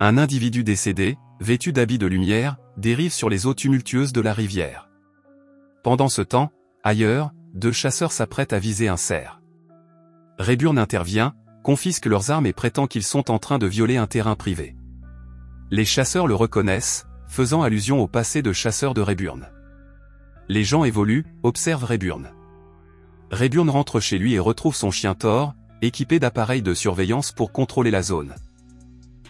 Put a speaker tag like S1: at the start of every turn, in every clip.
S1: Un individu décédé, vêtu d'habits de lumière, dérive sur les eaux tumultueuses de la rivière. Pendant ce temps, ailleurs, 2 chasseurs s'apprêtent à viser un cerf. Rayburn intervient, confisque leurs armes et prétend qu'ils sont en train de violer un terrain privé. Les chasseurs le reconnaissent, faisant allusion au passé de chasseur de Rayburn. Les gens évoluent, observent Rayburn. Rayburn rentre chez lui et retrouve son chien Thor, équipé d'appareils de surveillance pour contrôler la zone.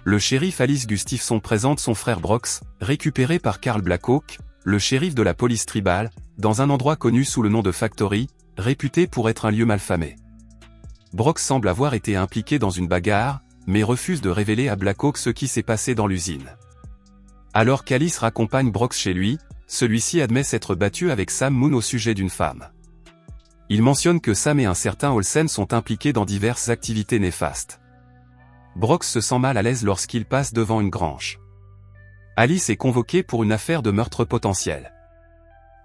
S1: Le shérif Alice Gustafson présente son frère Brox, récupéré par Carl Blackhawk, le shérif de la police tribale, dans un endroit connu sous le nom de Factory, réputé pour être un lieu malfamé. Brox semble avoir été impliqué dans une bagarre, mais refuse de révéler à Blackhawk ce qui s'est passé dans l'usine. Alors qu'Alice raccompagne Brox chez lui, celui-ci admet s'être battu avec Sam Moon au sujet d'une femme. Il mentionne que Sam et un certain Olsen sont impliqués dans diverses activités néfastes. Brox se sent mal à l'aise lorsqu'il passe devant une grange. Alice est convoquée pour une affaire de meurtre potentiel.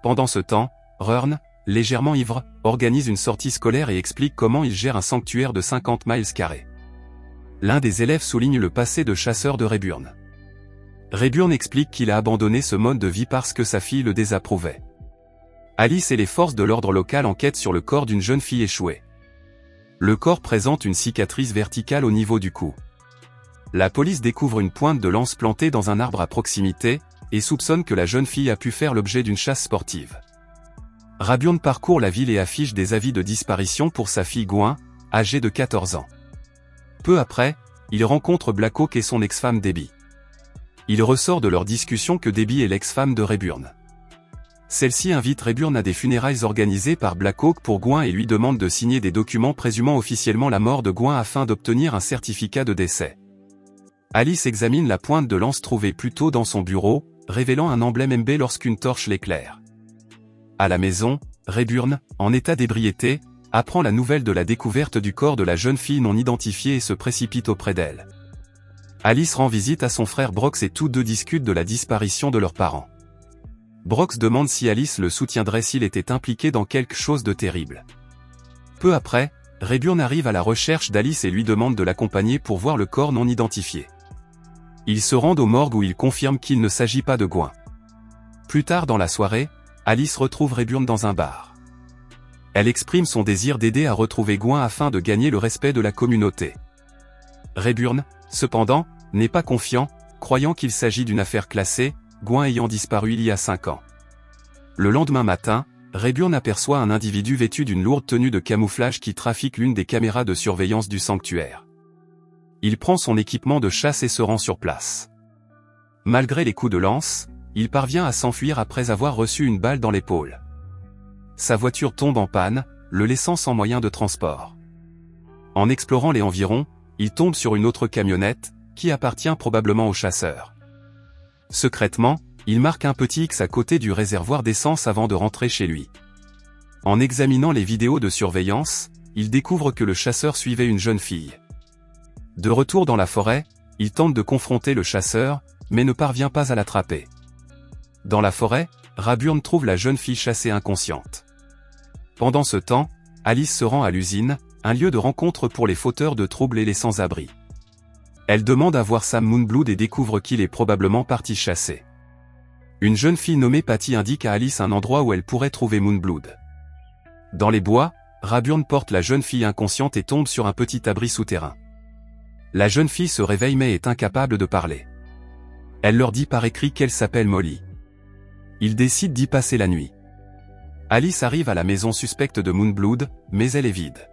S1: Pendant ce temps, Rern, légèrement ivre, organise une sortie scolaire et explique comment il gère un sanctuaire de 50 miles carrés. L'un des élèves souligne le passé de chasseur de Rayburn. Rayburn explique qu'il a abandonné ce mode de vie parce que sa fille le désapprouvait. Alice et les forces de l'ordre local enquêtent sur le corps d'une jeune fille échouée. Le corps présente une cicatrice verticale au niveau du cou. La police découvre une pointe de lance plantée dans un arbre à proximité, et soupçonne que la jeune fille a pu faire l'objet d'une chasse sportive. Rayburn parcourt la ville et affiche des avis de disparition pour sa fille Gwen, âgée de 14 ans. Peu après, il rencontre Blackhawk et son ex-femme Debbie. Il ressort de leur discussion que Debbie est l'ex-femme de Rayburn. Celle-ci invite Rayburn à des funérailles organisées par Blackhawk pour Gwen et lui demande de signer des documents présumant officiellement la mort de Gwen afin d'obtenir un certificat de décès. Alice examine la pointe de lance trouvée plus tôt dans son bureau, révélant un emblème MB lorsqu'une torche l'éclaire. À la maison, Rayburn, en état d'ébriété, apprend la nouvelle de la découverte du corps de la jeune fille non identifiée et se précipite auprès d'elle. Alice rend visite à son frère Brox et tous deux discutent de la disparition de leurs parents. Brox demande si Alice le soutiendrait s'il était impliqué dans quelque chose de terrible. Peu après, Rayburn arrive à la recherche d'Alice et lui demande de l'accompagner pour voir le corps non identifié. Ils se rendent au morgue où il confirme qu'il ne s'agit pas de Gwen. Plus tard dans la soirée, Alice retrouve Rayburn dans un bar. Elle exprime son désir d'aider à retrouver Gwen afin de gagner le respect de la communauté. Rayburn, cependant, n'est pas confiant, croyant qu'il s'agit d'une affaire classée, Gwen ayant disparu il y a 5 ans. Le lendemain matin, Rayburn aperçoit un individu vêtu d'une lourde tenue de camouflage qui trafique l'une des caméras de surveillance du sanctuaire. Il prend son équipement de chasse et se rend sur place. Malgré les coups de lance, il parvient à s'enfuir après avoir reçu une balle dans l'épaule. Sa voiture tombe en panne, le laissant sans moyen de transport. En explorant les environs, il tombe sur une autre camionnette, qui appartient probablement au chasseur. Secrètement, il marque un petit X à côté du réservoir d'essence avant de rentrer chez lui. En examinant les vidéos de surveillance, il découvre que le chasseur suivait une jeune fille. De retour dans la forêt, il tente de confronter le chasseur, mais ne parvient pas à l'attraper. Dans la forêt, Rayburn trouve la jeune fille chassée inconsciente. Pendant ce temps, Alice se rend à l'usine, un lieu de rencontre pour les fauteurs de troubles et les sans-abri. Elle demande à voir Sam Moonblood et découvre qu'il est probablement parti chasser. Une jeune fille nommée Patty indique à Alice un endroit où elle pourrait trouver Moonblood. Dans les bois, Rayburn porte la jeune fille inconsciente et tombe sur un petit abri souterrain. La jeune fille se réveille mais est incapable de parler. Elle leur dit par écrit qu'elle s'appelle Molly. Ils décident d'y passer la nuit. Alice arrive à la maison suspecte de Moonblood, mais elle est vide.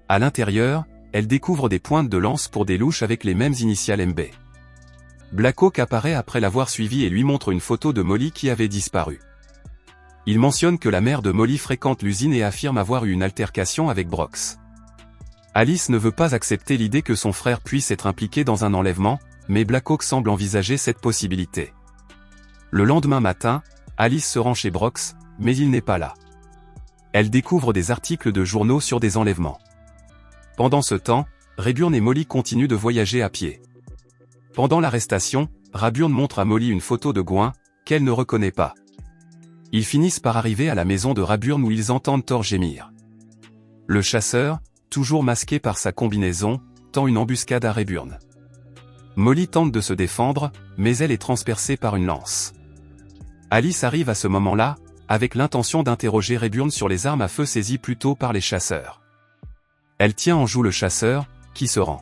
S1: À l'intérieur, elle découvre des pointes de lance pour des louches avec les mêmes initiales MB. Blackhawk apparaît après l'avoir suivi et lui montre une photo de Molly qui avait disparu. Il mentionne que la mère de Molly fréquente l'usine et affirme avoir eu une altercation avec Brox. Alice ne veut pas accepter l'idée que son frère puisse être impliqué dans un enlèvement, mais Blackhawk semble envisager cette possibilité. Le lendemain matin, Alice se rend chez Brox, mais il n'est pas là. Elle découvre des articles de journaux sur des enlèvements. Pendant ce temps, Rayburn et Molly continuent de voyager à pied. Pendant l'arrestation, Rayburn montre à Molly une photo de Gwen, qu'elle ne reconnaît pas. Ils finissent par arriver à la maison de Rayburn où ils entendent Thor gémir. Le chasseur, toujours masqué par sa combinaison, tend une embuscade à Rayburn. Molly tente de se défendre, mais elle est transpercée par une lance. Alice arrive à ce moment-là, avec l'intention d'interroger Rayburn sur les armes à feu saisies plus tôt par les chasseurs. Elle tient en joue le chasseur, qui se rend.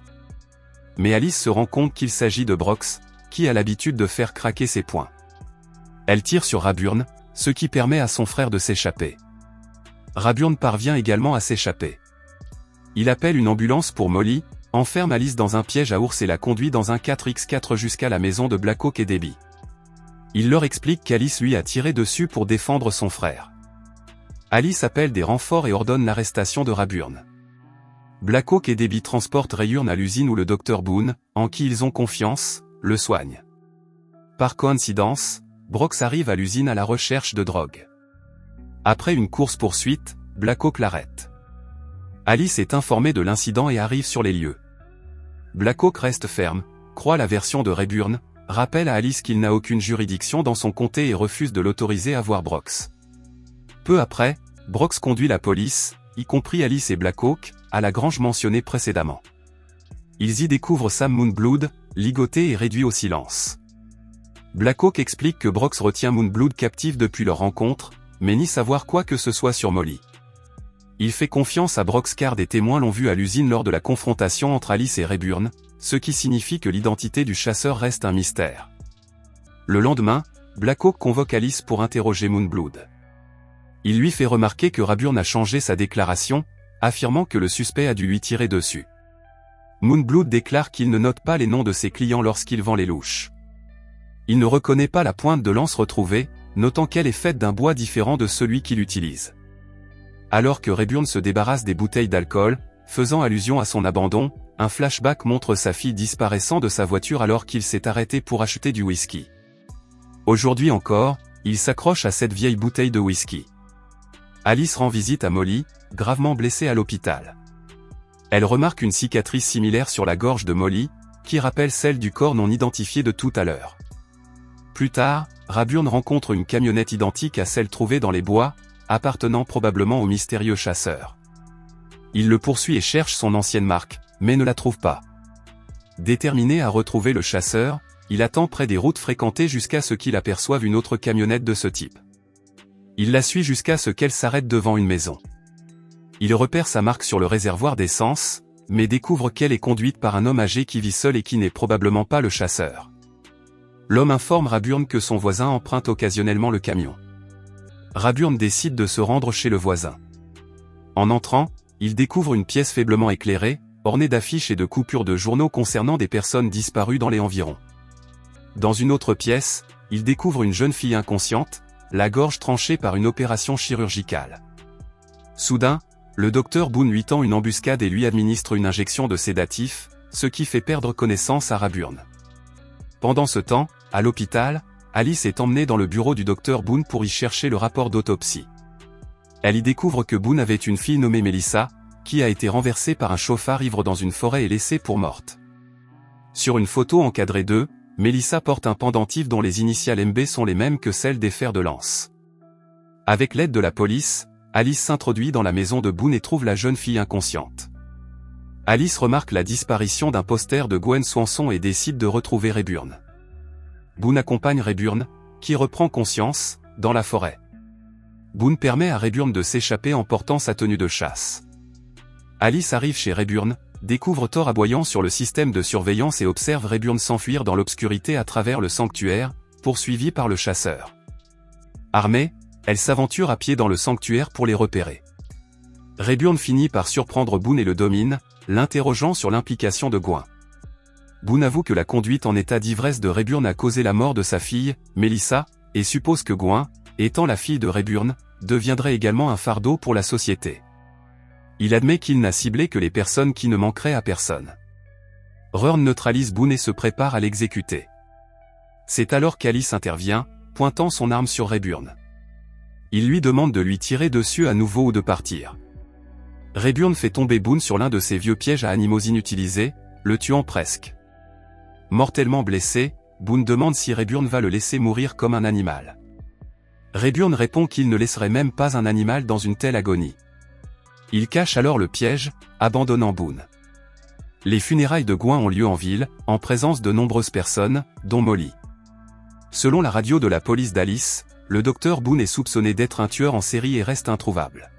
S1: Mais Alice se rend compte qu'il s'agit de Brox, qui a l'habitude de faire craquer ses poings. Elle tire sur Rayburn, ce qui permet à son frère de s'échapper. Rayburn parvient également à s'échapper. Il appelle une ambulance pour Molly, enferme Alice dans un piège à ours et la conduit dans un 4x4 jusqu'à la maison de Blackhawk et Debbie. Il leur explique qu'Alice lui a tiré dessus pour défendre son frère. Alice appelle des renforts et ordonne l'arrestation de Rayburn. Blackhawk et Debbie transportent Rayburn à l'usine où le Dr Boone, en qui ils ont confiance, le soigne. Par coïncidence, Brox arrive à l'usine à la recherche de drogue. Après une course-poursuite, Blackhawk l'arrête. Alice est informée de l'incident et arrive sur les lieux. Blackhawk reste ferme, croit la version de Rayburn, rappelle à Alice qu'il n'a aucune juridiction dans son comté et refuse de l'autoriser à voir Brox. Peu après, Brox conduit la police, y compris Alice et Blackhawk, à la grange mentionnée précédemment. Ils y découvrent Sam Moonblood, ligoté et réduit au silence. Blackhawk explique que Brox retient Moonblood captif depuis leur rencontre, mais ni savoir quoi que ce soit sur Molly. Il fait confiance à Brox car des témoins l'ont vu à l'usine lors de la confrontation entre Alice et Rayburn, ce qui signifie que l'identité du chasseur reste un mystère. Le lendemain, Blackhawk convoque Alice pour interroger Moonblood. Il lui fait remarquer que Rayburn a changé sa déclaration, affirmant que le suspect a dû lui tirer dessus. Moonblood déclare qu'il ne note pas les noms de ses clients lorsqu'il vend les louches. Il ne reconnaît pas la pointe de lance retrouvée, notant qu'elle est faite d'un bois différent de celui qu'il utilise. Alors que Rayburn se débarrasse des bouteilles d'alcool, faisant allusion à son abandon, un flashback montre sa fille disparaissant de sa voiture alors qu'il s'est arrêté pour acheter du whisky. Aujourd'hui encore, il s'accroche à cette vieille bouteille de whisky. Alice rend visite à Molly, gravement blessée à l'hôpital. Elle remarque une cicatrice similaire sur la gorge de Molly, qui rappelle celle du corps non identifié de tout à l'heure. Plus tard, Rayburn rencontre une camionnette identique à celle trouvée dans les bois, appartenant probablement au mystérieux chasseur. Il le poursuit et cherche son ancienne marque, mais ne la trouve pas. Déterminé à retrouver le chasseur, il attend près des routes fréquentées jusqu'à ce qu'il aperçoive une autre camionnette de ce type. Il la suit jusqu'à ce qu'elle s'arrête devant une maison. Il repère sa marque sur le réservoir d'essence, mais découvre qu'elle est conduite par un homme âgé qui vit seul et qui n'est probablement pas le chasseur. L'homme informe Rayburn que son voisin emprunte occasionnellement le camion. Rayburn décide de se rendre chez le voisin. En entrant, il découvre une pièce faiblement éclairée, ornée d'affiches et de coupures de journaux concernant des personnes disparues dans les environs. Dans une autre pièce, il découvre une jeune fille inconsciente, la gorge tranchée par une opération chirurgicale. Soudain, le docteur Boone lui tend une embuscade et lui administre une injection de sédatif, ce qui fait perdre connaissance à Rayburn. Pendant ce temps, à l'hôpital, Alice est emmenée dans le bureau du docteur Boone pour y chercher le rapport d'autopsie. Elle y découvre que Boone avait une fille nommée Melissa, qui a été renversée par un chauffard ivre dans une forêt et laissée pour morte. Sur une photo encadrée d'eux, Melissa porte un pendentif dont les initiales MB sont les mêmes que celles des fers de lance. Avec l'aide de la police, Alice s'introduit dans la maison de Boone et trouve la jeune fille inconsciente. Alice remarque la disparition d'un poster de Gwen Swanson et décide de retrouver Rayburn. Boone accompagne Rayburn, qui reprend conscience, dans la forêt. Boone permet à Rayburn de s'échapper en portant sa tenue de chasse. Alice arrive chez Rayburn, découvre Thor aboyant sur le système de surveillance et observe Rayburn s'enfuir dans l'obscurité à travers le sanctuaire, poursuivi par le chasseur. Armée, elle s'aventure à pied dans le sanctuaire pour les repérer. Rayburn finit par surprendre Boone et le domine, l'interrogeant sur l'implication de Gwen. Boone avoue que la conduite en état d'ivresse de Rayburn a causé la mort de sa fille, Melissa, et suppose que Gwen, étant la fille de Rayburn, deviendrait également un fardeau pour la société. Il admet qu'il n'a ciblé que les personnes qui ne manqueraient à personne. Rurn neutralise Boone et se prépare à l'exécuter. C'est alors qu'Alice intervient, pointant son arme sur Rayburn. Il lui demande de lui tirer dessus à nouveau ou de partir. Rayburn fait tomber Boone sur l'un de ses vieux pièges à animaux inutilisés, le tuant presque. Mortellement blessé, Boone demande si Rayburn va le laisser mourir comme un animal. Rayburn répond qu'il ne laisserait même pas un animal dans une telle agonie. Il cache alors le piège, abandonnant Boone. Les funérailles de Gouin ont lieu en ville, en présence de nombreuses personnes, dont Molly. Selon la radio de la police d'Alice, le docteur Boone est soupçonné d'être un tueur en série et reste introuvable.